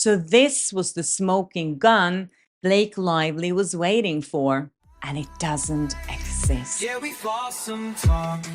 So this was the smoking gun Blake Lively was waiting for, and it doesn't exist. Yeah, we've lost some talk.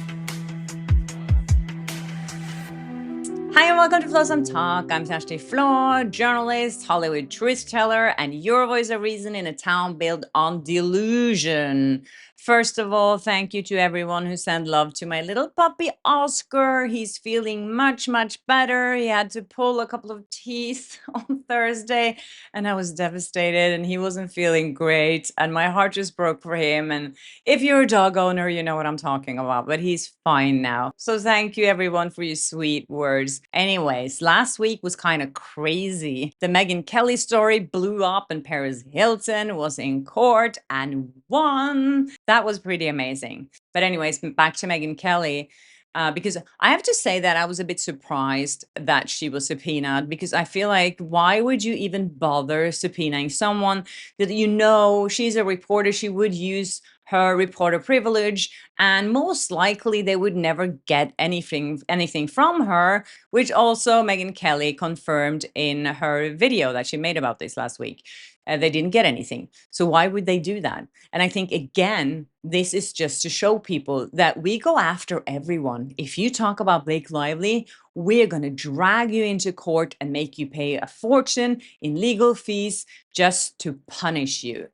Hi and welcome to Flow Some Talk. I'm Tasty Flo, journalist, Hollywood truth teller, and your voice of reason in a town built on delusion. First of all, thank you to everyone who sent love to my little puppy Oscar. He's feeling much, much better. He had to pull a couple of teeth on Thursday, and I was devastated, and he wasn't feeling great, and my heart just broke for him. And if you're a dog owner, you know what I'm talking about, but he's fine now. So thank you everyone for your sweet words. Anyways, last week was kind of crazy. The Megyn Kelly story blew up and Perez Hilton was in court and won. That was pretty amazing. But anyways, back to Megyn Kelly. Because I have to say that I was a bit surprised that she was subpoenaed, because I feel like, why would you even bother subpoenaing someone that you know she's a reporter? She would use her reporter privilege, and most likely they would never get anything from her, which also Megyn Kelly confirmed in her video that she made about this last week. They didn't get anything. So why would they do that? And I think, again, this is just to show people that we go after everyone. If you talk about Blake Lively, we're going to drag you into court and make you pay a fortune in legal fees just to punish you.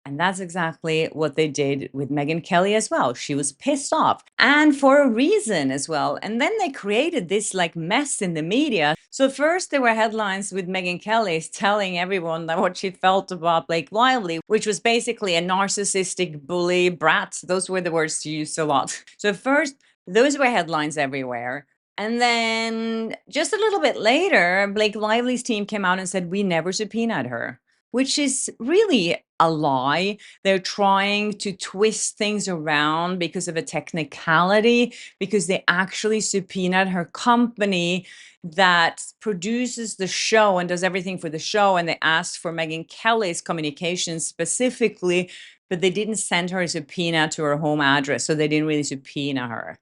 And that's exactly what they did with Megyn Kelly as well. She was pissed off, and for a reason as well. And then they created this like mess in the media. So first there were headlines with Megyn Kelly telling everyone that what she felt about Blake Lively, which was basically a narcissistic bully brat. Those were the words used a lot. So first, those were headlines everywhere. And then just a little bit later, Blake Lively's team came out and said, we never subpoenaed her, which is really a lie. They're trying to twist things around because of a technicality, because they actually subpoenaed her company that produces the show and does everything for the show. And they asked for Megyn Kelly's communications specifically, but they didn't send her a subpoena to her home address. So they didn't really subpoena her.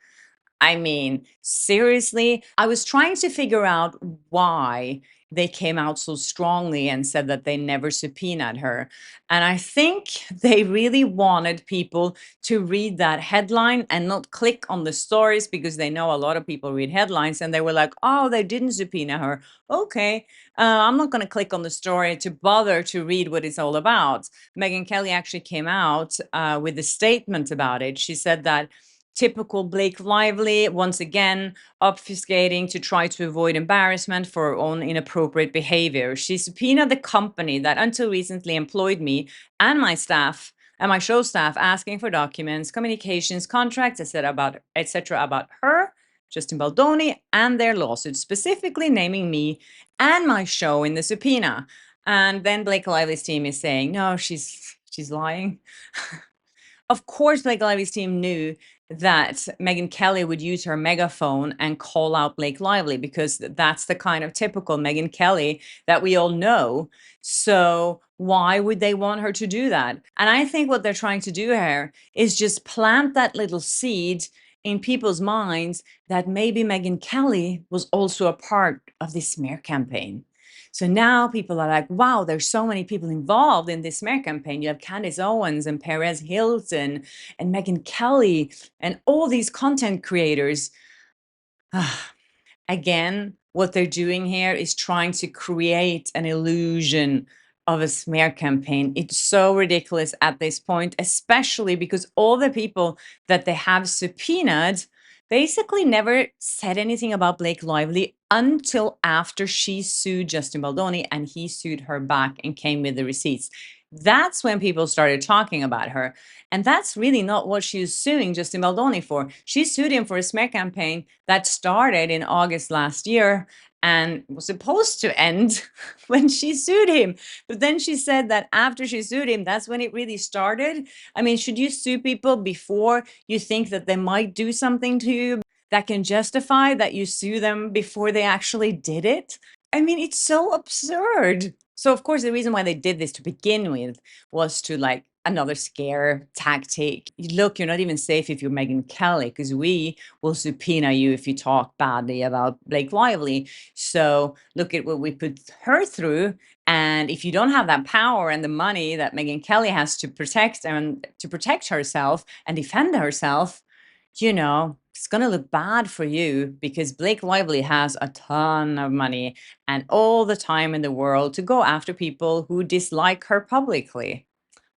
I mean, seriously, I was trying to figure out why they came out so strongly and said that they never subpoenaed her. And I think they really wanted people to read that headline and not click on the stories, because they know a lot of people read headlines and they were like, oh, they didn't subpoena her. Okay, I'm not going to click on the story to bother to read what it's all about. Megyn Kelly actually came out with a statement about it. She said that typical Blake Lively, once again, obfuscating to try to avoid embarrassment for her own inappropriate behavior. She subpoenaed the company that until recently employed me and my staff and my show staff, asking for documents, communications, contracts, etc. about her, Justin Baldoni, and their lawsuit, specifically naming me and my show in the subpoena. And then Blake Lively's team is saying, no, she's lying. Of course, Blake Lively's team knew that Megyn Kelly would use her megaphone and call out Blake Lively, because that's the kind of typical Megyn Kelly that we all know. So why would they want her to do that? And I think what they're trying to do here is just plant that little seed in people's minds that maybe Megyn Kelly was also a part of this smear campaign. So now people are like, wow, there's so many people involved in this smear campaign. You have Candace Owens and Perez Hilton and Megyn Kelly and all these content creators. Again, what they're doing here is trying to create an illusion of a smear campaign. It's so ridiculous at this point, especially because all the people that they have subpoenaed basically never said anything about Blake Lively until after she sued Justin Baldoni and he sued her back and came with the receipts. That's when people started talking about her. And that's really not what she was suing Justin Baldoni for. She sued him for a smear campaign that started in August last year and was supposed to end when she sued him. But then she said that after she sued him, that's when it really started. I mean, should you sue people before you think that they might do something to you that can justify that you sue them before they actually did it? I mean, it's so absurd. So, of course, the reason why they did this to begin with was to like another scare tactic. Look, you're not even safe if you're Megyn Kelly, because we will subpoena you if you talk badly about Blake Lively. So look at what we put her through. And if you don't have that power and the money that Megyn Kelly has to protect herself and defend herself, it's going to look bad for you, because Blake Lively has a ton of money and all the time in the world to go after people who dislike her publicly.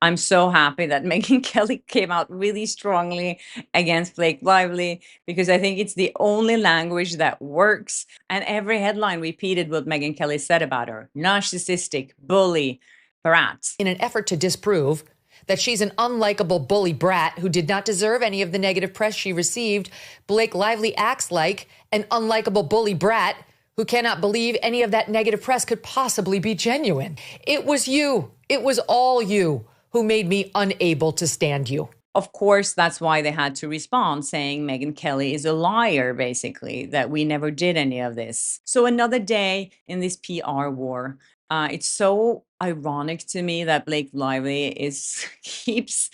I'm so happy that Megyn Kelly came out really strongly against Blake Lively, because I think it's the only language that works. And every headline repeated what Megyn Kelly said about her: narcissistic, bully, brat. In an effort to disprove that she's an unlikable bully brat who did not deserve any of the negative press she received, Blake Lively acts like an unlikable bully brat who cannot believe any of that negative press could possibly be genuine. It was you. It was all you who made me unable to stand you. Of course, that's why they had to respond, saying Megyn Kelly is a liar, basically, that we never did any of this. So another day in this PR war. It's so ironic to me that Blake Lively keeps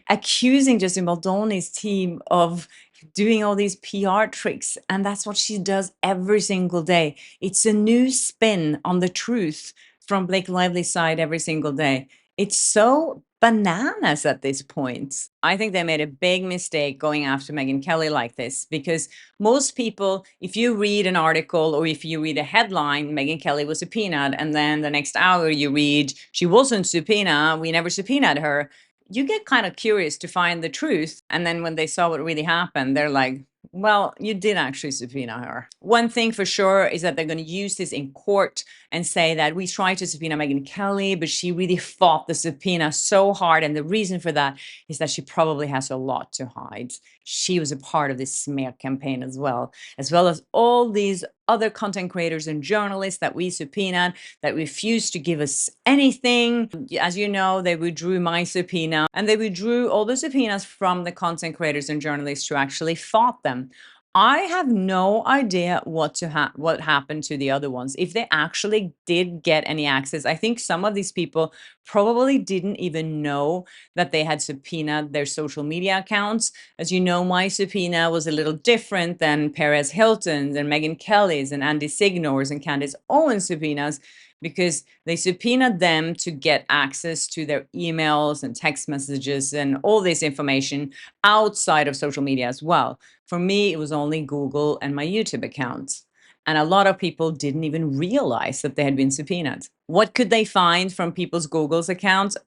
accusing Justin Baldoni's team of doing all these PR tricks. And that's what she does every single day. It's a new spin on the truth from Blake Lively's side every single day. It's so bananas at this point. I think they made a big mistake going after Megyn Kelly like this, because most people, if you read an article or if you read a headline, Megyn Kelly was subpoenaed, and then the next hour you read, she wasn't subpoenaed, we never subpoenaed her, you get kind of curious to find the truth. And then when they saw what really happened, they're like, well, you did actually subpoena her. One thing for sure is that they're going to use this in court and say that we tried to subpoena Megyn Kelly, but she really fought the subpoena so hard. And the reason for that is that she probably has a lot to hide. She was a part of this smear campaign as well as all these other content creators and journalists that we subpoenaed that refused to give us anything. As you know, they withdrew my subpoena, and they withdrew all the subpoenas from the content creators and journalists who actually fought them. I have no idea what happened to the other ones. If they actually did get any access, I think some of these people probably didn't even know that they had subpoenaed their social media accounts. As you know, my subpoena was a little different than Perez Hilton's and Megyn Kelly's and Andy Signor's and Candace Owens subpoenas, because they subpoenaed them to get access to their emails and text messages and all this information outside of social media as well. For me, it was only Google and my YouTube account. And a lot of people didn't even realize that they had been subpoenaed. What could they find from people's Google's accounts?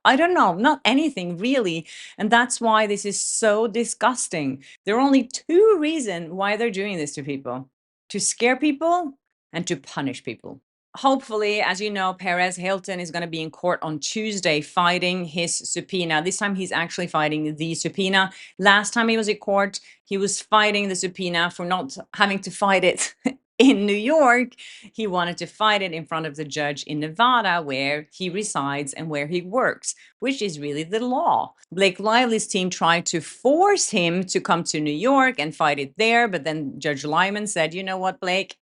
I don't know, not anything really. And that's why this is so disgusting. There are only two reasons why they're doing this to people: to scare people and to punish people. Hopefully, as you know, Perez Hilton is going to be in court on Tuesday fighting his subpoena. This time he's actually fighting the subpoena. Last time he was in court, he was fighting the subpoena for not having to fight it in New York. He wanted to fight it in front of the judge in Nevada, where he resides and where he works, which is really the law. Blake Lively's team tried to force him to come to New York and fight it there, but then Judge Lyman said, you know what, Blake,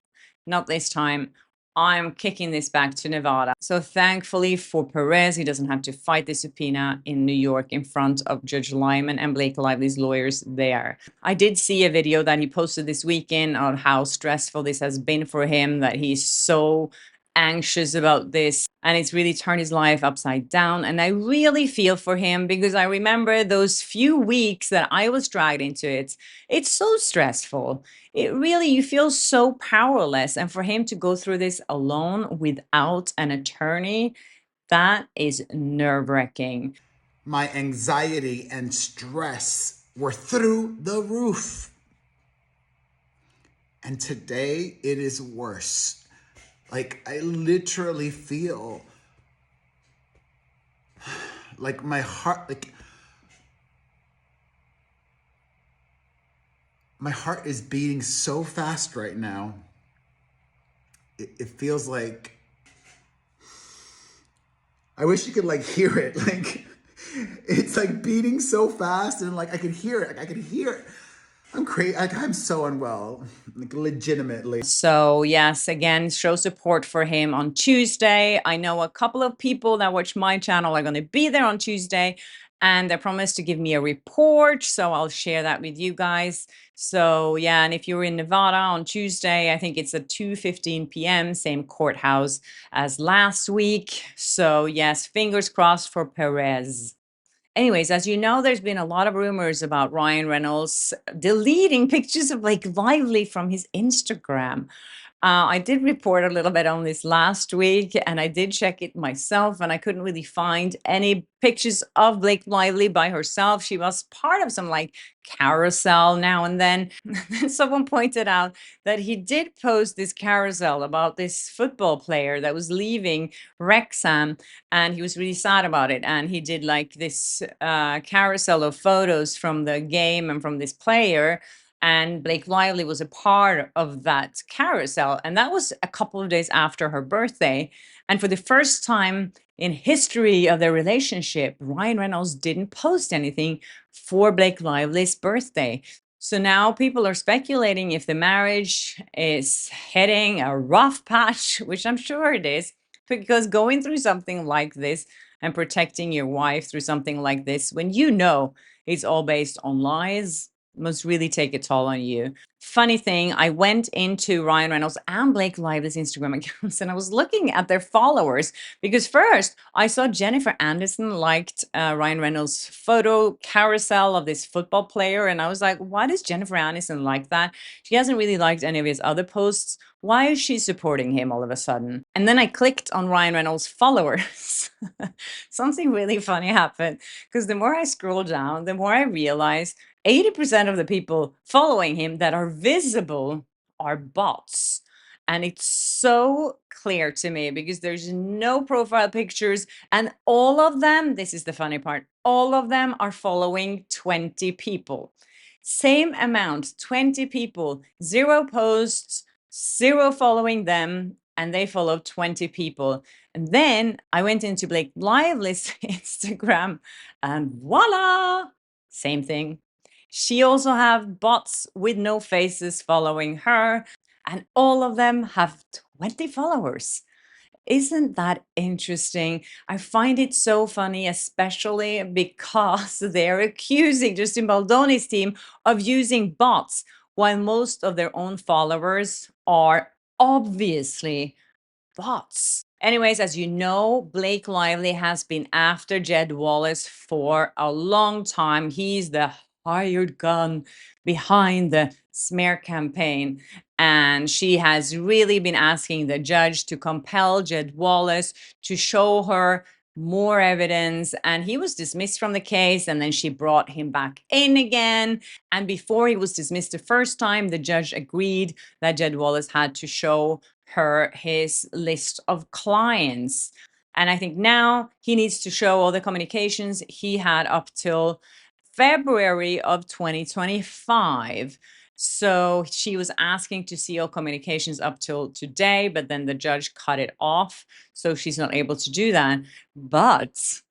not this time. I'm kicking this back to Nevada. So thankfully for Perez, he doesn't have to fight the subpoena in New York in front of Judge Lyman and Blake Lively's lawyers there. I did see a video that he posted this weekend on how stressful this has been for him, that he's so anxious about this, and it's really turned his life upside down. And I really feel for him, because I remember those few weeks that I was dragged into it. It's so stressful. It really, you feel so powerless. And for him to go through this alone without an attorney, that is nerve-wracking. My anxiety and stress were through the roof. And today it is worse. Like, I literally feel like my heart, my heart is beating so fast right now. It feels like, I wish you could hear it. It's beating so fast, and I could hear it. I could hear it. I'm crazy. I'm so unwell, like legitimately. So, yes, again, show support for him on Tuesday. I know a couple of people that watch my channel are going to be there on Tuesday, and they promised to give me a report. So, I'll share that with you guys. So, yeah, and if you're in Nevada on Tuesday, I think it's at 2:15 p.m., same courthouse as last week. So, yes, fingers crossed for Perez. Anyways, as you know, there's been a lot of rumors about Ryan Reynolds deleting pictures of Blake Lively from his Instagram. I did report a little bit on this last week, and I did check it myself, and I couldn't really find any pictures of Blake Lively by herself. She was part of some like carousel now and then. Then someone pointed out that he did post this carousel about this football player that was leaving Wrexham, and he was really sad about it. And he did like this carousel of photos from the game and from this player, and Blake Lively was a part of that carousel. And that was a couple of days after her birthday. And for the first time in history of their relationship, Ryan Reynolds didn't post anything for Blake Lively's birthday. So now people are speculating if the marriage is heading a rough patch, which I'm sure it is, because going through something like this and protecting your wife through something like this, when you know it's all based on lies, must really take a toll on you. Funny thing, I went into Ryan Reynolds and Blake Lively's Instagram accounts, and I was looking at their followers because first I saw Jennifer Aniston liked Ryan Reynolds' photo carousel of this football player, and I was like, why does Jennifer Aniston like that? She hasn't really liked any of his other posts. Why is she supporting him all of a sudden? And then I clicked on Ryan Reynolds' followers. Something really funny happened because the more I scroll down, the more I realize 80% of the people following him that are visible are bots. And it's so clear to me because there's no profile pictures. And all of them, this is the funny part, all of them are following 20 people. Same amount, 20 people, 0 posts, 0 following them, and they follow 20 people. And then I went into Blake Lively's Instagram, and voila, same thing. She also have bots with no faces following her, and all of them have 20 followers. Isn't that interesting? I find it so funny, especially because they're accusing Justin Baldoni's team of using bots, while most of their own followers are obviously bots. Anyways, as you know, Blake Lively has been after Jed Wallace for a long time. He's the hired gun behind the smear campaign. And she has really been asking the judge to compel Jed Wallace to show her more evidence. And he was dismissed from the case. And then she brought him back in again. And before he was dismissed the first time, the judge agreed that Jed Wallace had to show her his list of clients. And I think now he needs to show all the communications he had up till February of 2025. So she was asking to see all communications up till today, but then the judge cut it off. So she's not able to do that. But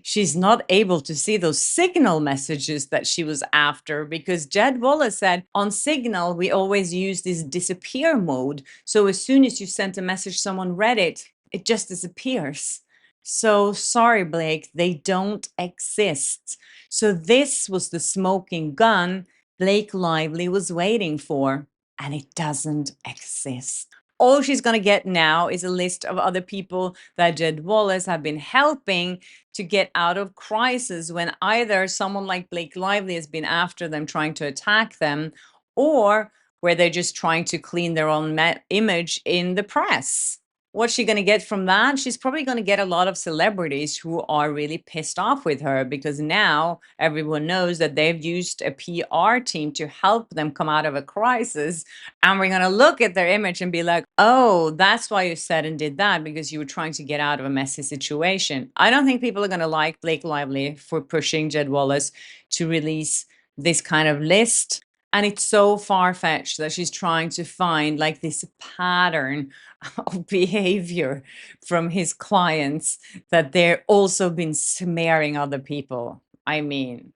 she's not able to see those Signal messages that she was after because Jed Wallace said on Signal, we always use this disappear mode. So as soon as you sent a message, someone read it, it just disappears. So sorry, Blake, they don't exist. So this was the smoking gun Blake Lively was waiting for, and it doesn't exist. All she's going to get now is a list of other people that Jed Wallace have been helping to get out of crisis when either someone like Blake Lively has been after them trying to attack them, or where they're just trying to clean their own image in the press. What's she going to get from that? She's probably going to get a lot of celebrities who are really pissed off with her because now everyone knows that they've used a PR team to help them come out of a crisis. And we're going to look at their image and be like, oh, that's why you said and did that, because you were trying to get out of a messy situation. I don't think people are going to like Blake Lively for pushing Jed Wallace to release this kind of list. And it's so far-fetched that she's trying to find like this pattern of behavior from his clients that they're also been smearing other people. I mean,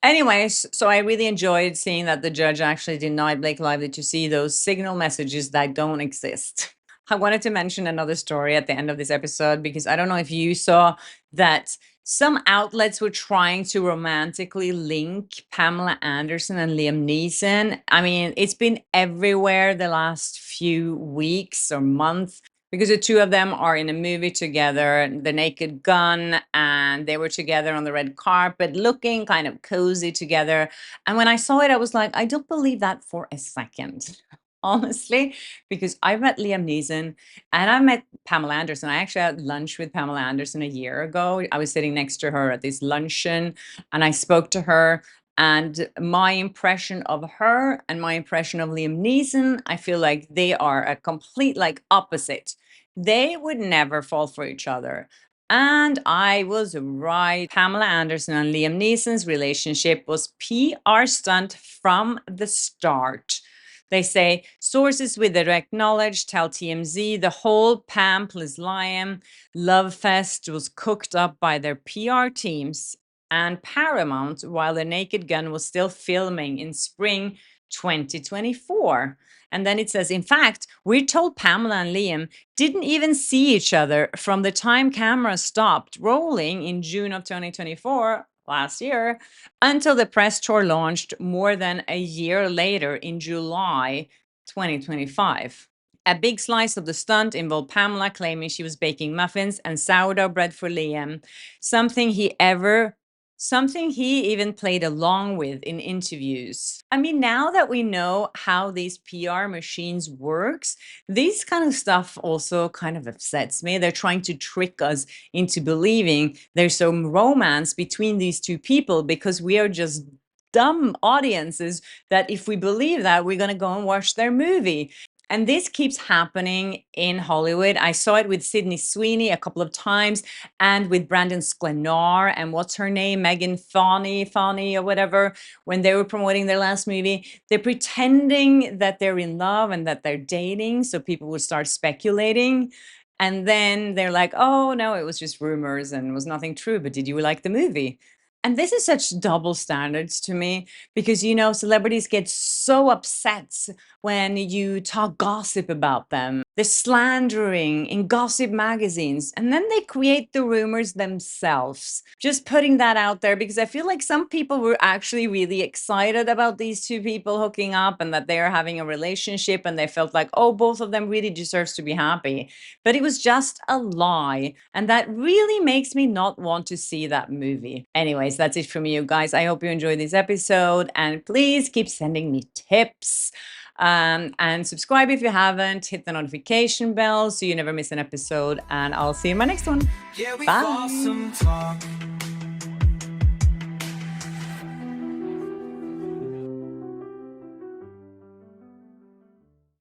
Anyways, so I really enjoyed seeing that the judge actually denied Blake Lively to see those signal messages that don't exist. I wanted to mention another story at the end of this episode because I don't know if you saw that some outlets were trying to romantically link Pamela Anderson and Liam Neeson. I mean, it's been everywhere the last few weeks or months because the two of them are in a movie together, The Naked Gun, and they were together on the red carpet looking kind of cozy together. And when I saw it, I was like, I don't believe that for a second. Honestly, because I've met Liam Neeson and I met Pamela Anderson. I actually had lunch with Pamela Anderson a year ago. I was sitting next to her at this luncheon and I spoke to her. And my impression of her and my impression of Liam Neeson, I feel like they are a complete like opposite. They would never fall for each other. And I was right. Pamela Anderson and Liam Neeson's relationship was PR stunt from the start. They say sources with direct knowledge tell TMZ the whole Pam plus Liam love fest was cooked up by their PR teams and Paramount while The Naked Gun was still filming in spring 2024. And then it says, in fact, we're told Pamela and Liam didn't even see each other from the time cameras stopped rolling in June of 2024, last year, until the press tour launched more than a year later in July 2025. A big slice of the stunt involved Pamela claiming she was baking muffins and sourdough bread for Liam, something he even played along with in interviews. I mean, now that we know how these PR machines works, this kind of stuff also kind of upsets me. They're trying to trick us into believing there's some romance between these two people because we are just dumb audiences that if we believe that, we're going to go and watch their movie. And this keeps happening in Hollywood. I saw it with Sydney Sweeney a couple of times and with Brandon Sklenar and what's her name, Megan Fawny or whatever, when they were promoting their last movie. They're pretending that they're in love and that they're dating, so people would start speculating. And then they're like, oh, no, it was just rumors and it was nothing true, but did you like the movie? And this is such double standards to me because, you know, celebrities get so upset when you talk gossip about them. They're slandering in gossip magazines and then they create the rumors themselves. Just putting that out there because I feel like some people were actually really excited about these two people hooking up and that they are having a relationship and they felt like, oh, both of them really deserves to be happy. But it was just a lie. And that really makes me not want to see that movie. Anyways, that's it from you guys. I hope you enjoyed this episode and please keep sending me tips. And subscribe if you haven't. Hit the notification bell so you never miss an episode. And I'll see you in my next one. Yeah, we Bye. awesome talk.